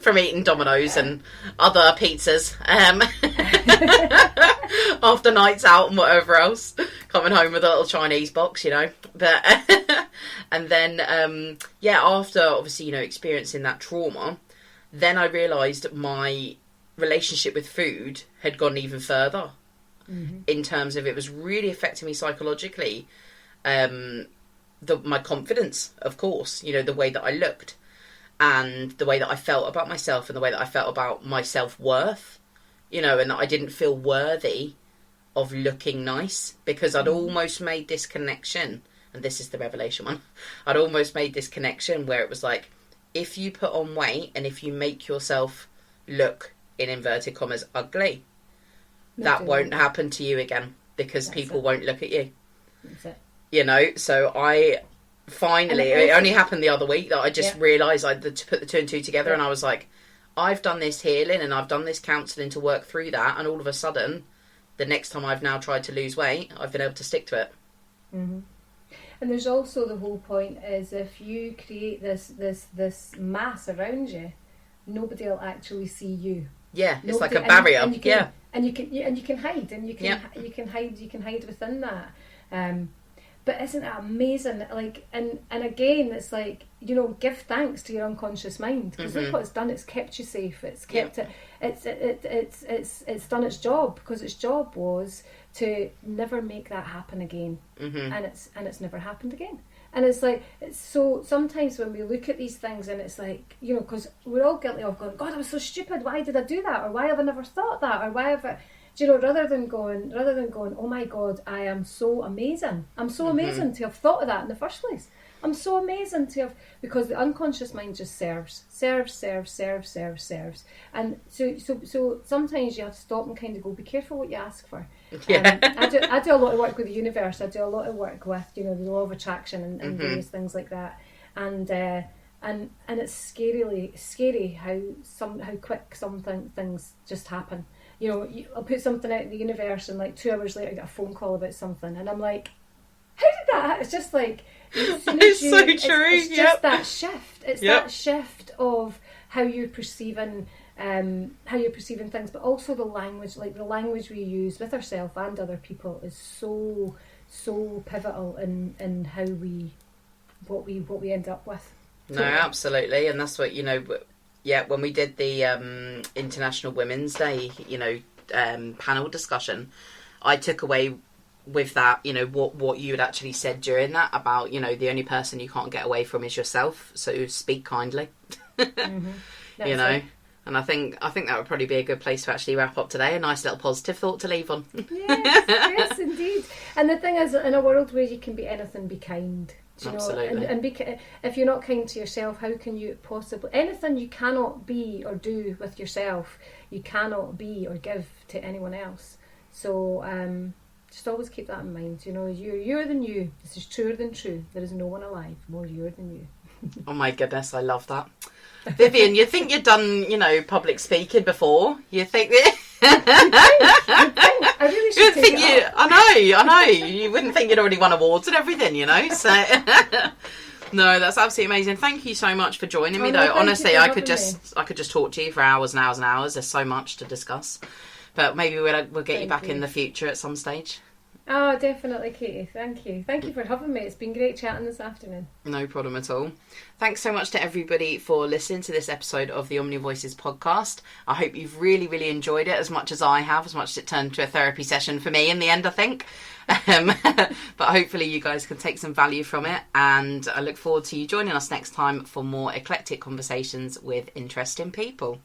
from eating Domino's and other pizzas after nights out and whatever else, coming home with a little Chinese box, but and then after obviously experiencing that trauma, then I realised my relationship with food had gone even further, in terms of it was really affecting me psychologically. My confidence, of course, the way that I looked and the way that I felt about myself and the way that I felt about my self-worth, and that I didn't feel worthy of looking nice, because I'd almost made this connection, and this is the revelation one, I'd almost made this connection where it was like, if you put on weight and if you make yourself look, in inverted commas, ugly, that won't happen to you again, because people won't look at you. That's it. So I finally, it only happened the other week that I just realised I had to put the two and two together, and I was like, I've done this healing and I've done this counselling to work through that, and all of a sudden, the next time I've now tried to lose weight, I've been able to stick to it. Mm-hmm. And there's also the whole point is, if you create this mass around you, nobody will actually see you. Yeah, it's like a barrier. And you can hide, and you can hide within that. But isn't it amazing? Like, and again, it's like, give thanks to your unconscious mind, because look what it's done. It's kept you safe. It's kept it. It's done its job, because its job was to never make that happen again. And it's never happened again. And it's like, so sometimes when we look at these things, and it's like, because we're all guilty of going, God, I was so stupid. Why did I do that? Or why have I never thought that? Or why have I, rather than going, oh my God, I am so amazing. I'm so amazing to have thought of that in the first place. I'm so amazing to have, because the unconscious mind just serves. And so sometimes you have to stop and kind of go, be careful what you ask for. I do a lot of work with the universe. I do a lot of work with, the law of attraction and various things like that. And it's scary how quick some things just happen. I'll put something out in the universe, and like 2 hours later I get a phone call about something, and I'm like, how did that happen? It's just like, as soon as so true. It's just that shift. It's that shift of how you're perceiving things, but also the language, like the language we use with ourselves and other people, is so pivotal in how what we end up with. No, absolutely, and that's what when we did the International Women's Day, panel discussion, I took away with that, what you had actually said during that about, the only person you can't get away from is yourself. So speak kindly, it. And I think that would probably be a good place to actually wrap up today. A nice little positive thought to leave on. yes, indeed. And the thing is, in a world where you can be anything, be kind. Absolutely. And if you're not kind to yourself, how can you possibly... Anything you cannot be or do with yourself, you cannot be or give to anyone else. So just always keep that in mind. You're than you. This is truer than true. There is no one alive more you're than you. Oh my goodness, I love that. Vivian, you think you've done, public speaking before? You think that... I really should take it up. I know. You wouldn't think you'd already won awards and everything, So, no, that's absolutely amazing. Thank you so much for joining me, though. Honestly, I could just talk to you for hours and hours and hours. There's so much to discuss. But maybe we'll get you back in the future at some stage. Oh, definitely, Katie. Thank you. Thank you for having me. It's been great chatting this afternoon. No problem at all. Thanks so much to everybody for listening to this episode of the Omni Voices podcast. I hope you've really, really enjoyed it as much as I have, as much as it turned into a therapy session for me in the end, I think. But hopefully you guys can take some value from it. And I look forward to you joining us next time for more eclectic conversations with interesting people.